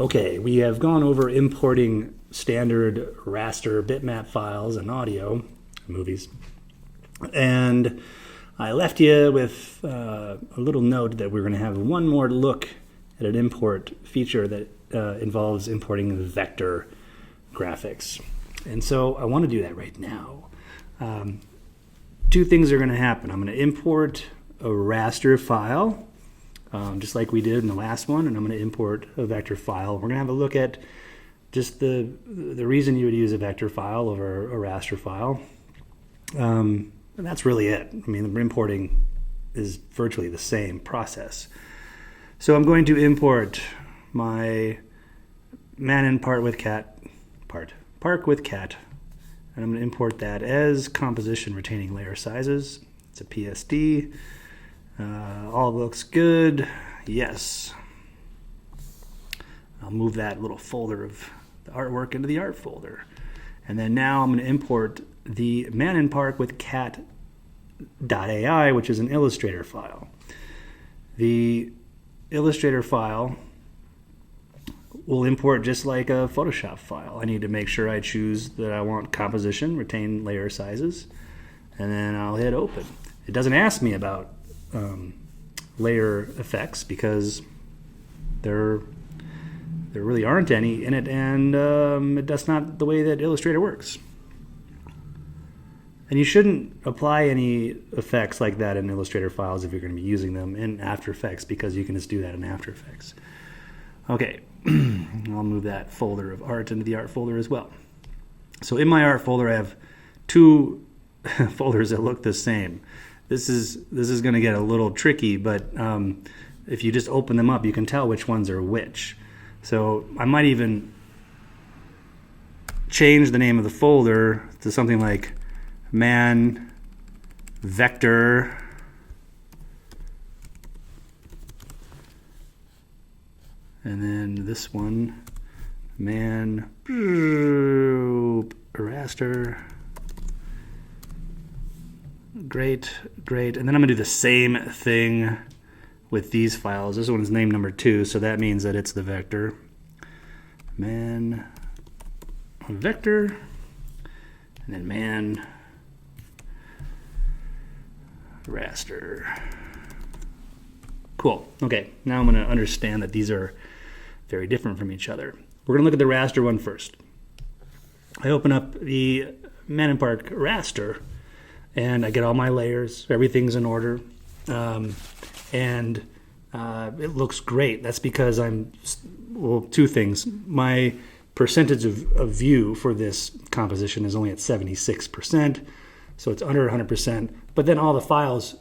Okay, we have gone over importing standard raster bitmap files and audio, movies, and I left you with a little note that we're going to have one more look at an import feature that involves importing vector graphics. And so I want to do that right now. Two things are going to happen. I'm going to import a raster file, just like we did in the last one, and I'm going to import a vector file. We're going to have a look at just the reason you would use a vector file over a raster file. And that's really it. I mean, the importing is virtually the same process. So I'm going to import my man in park with cat, and I'm going to import that as composition retaining layer sizes. It's a PSD. All looks good. Yes. I'll move that little folder of the artwork into the art folder. And then now I'm going to import the man in park with cat.ai, which is an Illustrator file. The Illustrator file will import just like a Photoshop file. I need to make sure I choose that I want composition, retain layer sizes, and then I'll hit open. It doesn't ask me about layer effects because there really aren't any in it, and that's not the way that Illustrator works. And you shouldn't apply any effects like that in Illustrator files if you're going to be using them in After Effects, because you can just do that in After Effects. Okay, I'll move that folder of art into the art folder as well. So in my art folder, I have two folders that look the same. This is going to get a little tricky, but if you just open them up, you can tell which ones are which. So I might even change the name of the folder to something like man vector and then this one man raster. Great, and then I'm gonna do the same thing with these files. This one is named number 2, so that means that it's the vector man vector and then man raster. Cool. Okay, now I'm going to understand that these are very different from each other. We're going to look at the raster one first. I open up the Man in Park raster, and I get all my layers. Everything's in order, and it looks great. That's because two things. My percentage of view for this composition is only at 76%, so it's under 100%. But then all the files,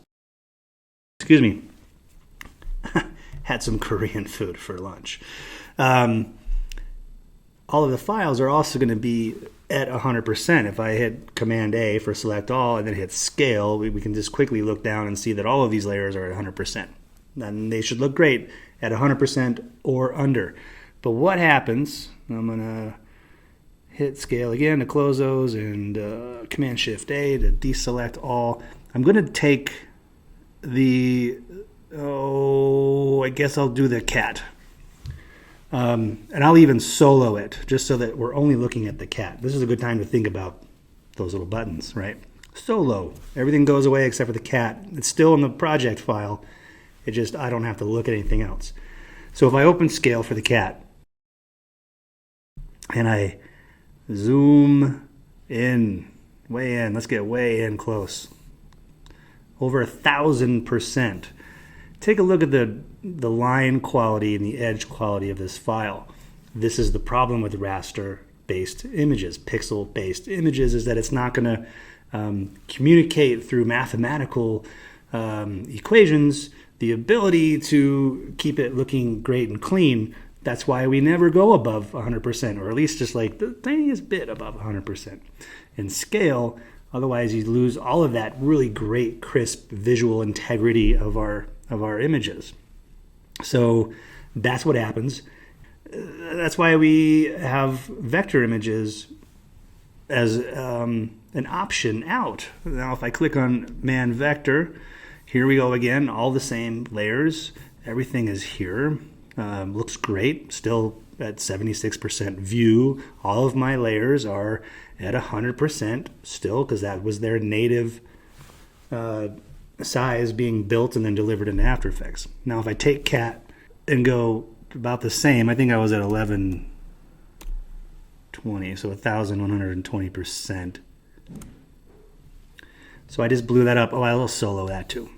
had some Korean food for lunch. All of the files are also going to be at 100%. If I hit Command A for select all and then hit scale, we can just quickly look down and see that all of these layers are at 100%. And they should look great at 100% or under. But what happens, I'm going to hit scale again to close those, and Command Shift A to deselect all. I'm going to take I guess I'll do the cat. And I'll even solo it, just so that we're only looking at the cat. This is a good time to think about those little buttons, right? Solo. Everything goes away except for the cat. It's still in the project file. I don't have to look at anything else. So if I open scale for the cat, and I zoom in, way in, let's get way in close. Over 1,000%. Take a look at the line quality and the edge quality of this file. This is the problem with raster-based images, pixel-based images, is that it's not going to communicate through mathematical equations the ability to keep it looking great and clean. That's why we never go above 100%, or at least just like the tiniest bit above 100% in scale. Otherwise, you lose all of that really great, crisp visual integrity of our images. So that's what happens. That's why we have vector images as an option out. Now, if I click on Man Vector, here we go again, all the same layers. Everything is here. Looks great, still at 76% view. All of my layers are at 100% still, because that was their native size being built and then delivered into After Effects. Now if I take cat and go about the same, I think I was at 1120, so 1120%. So I just blew that up. Oh, I'll solo that too.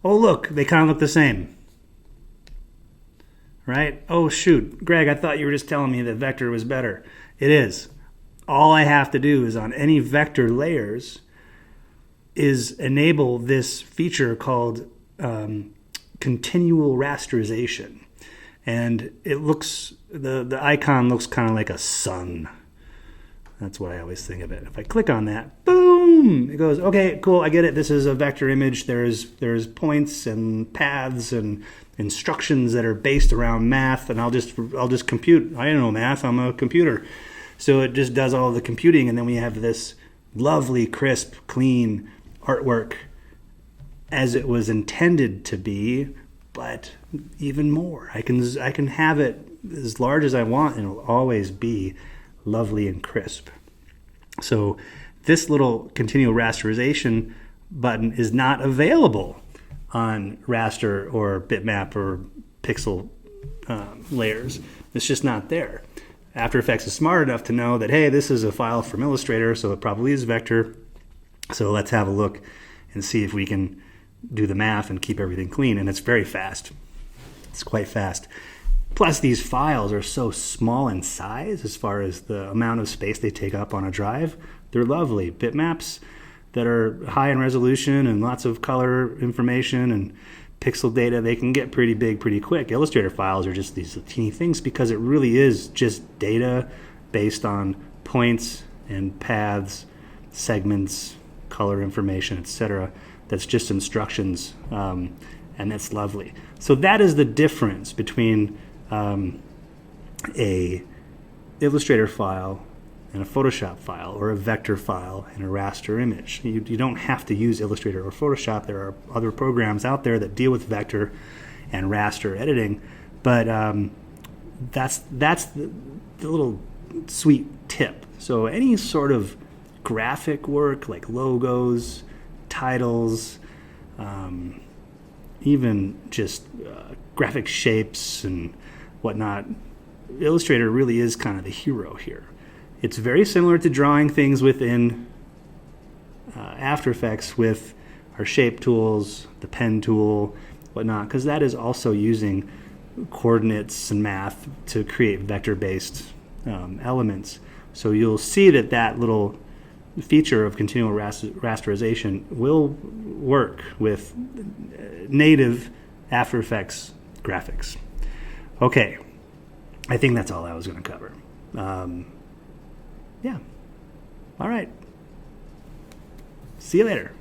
Oh look, they kind of look the same. Right? Oh shoot, Greg, I thought you were just telling me that vector was better. It is. All I have to do is on any vector layers is enable this feature called continual rasterization. And it looks, the icon looks kind of like a sun. That's what I always think of it. If I click on that, boom, it goes, okay, cool, I get it. This is a vector image. There's points and paths and instructions that are based around math, and I'll just compute. I don't know math, I'm a computer. So it just does all the computing, and then we have this lovely, crisp, clean artwork as it was intended to be, but even more. I can have it as large as I want, and it'll always be lovely and crisp. So this little continual rasterization button is not available on raster or bitmap or pixel layers. It's just not there. After Effects is smart enough to know that, hey, this is a file from Illustrator, so it probably is vector. So let's have a look and see if we can do the math and keep everything clean. And it's very fast. It's quite fast. Plus, these files are so small in size as far as the amount of space they take up on a drive. They're lovely. Bitmaps that are high in resolution and lots of color information and pixel data, they can get pretty big pretty quick. Illustrator files are just these teeny things because it really is just data based on points and paths, segments, color information, etc. That's just instructions, and that's lovely. So that is the difference between a Illustrator file and a Photoshop file, or a vector file and a raster image. You don't have to use Illustrator or Photoshop. There are other programs out there that deal with vector and raster editing, but that's the little sweet tip. So any sort of graphic work like logos, titles, even just graphic shapes and whatnot, Illustrator really is kind of the hero here. It's very similar to drawing things within After Effects with our shape tools, the pen tool, whatnot, because that is also using coordinates and math to create vector-based elements. So you'll see that little feature of continual rasterization will work with native After Effects graphics. Okay, I think that's all I was going to cover. Yeah. All right. See you later.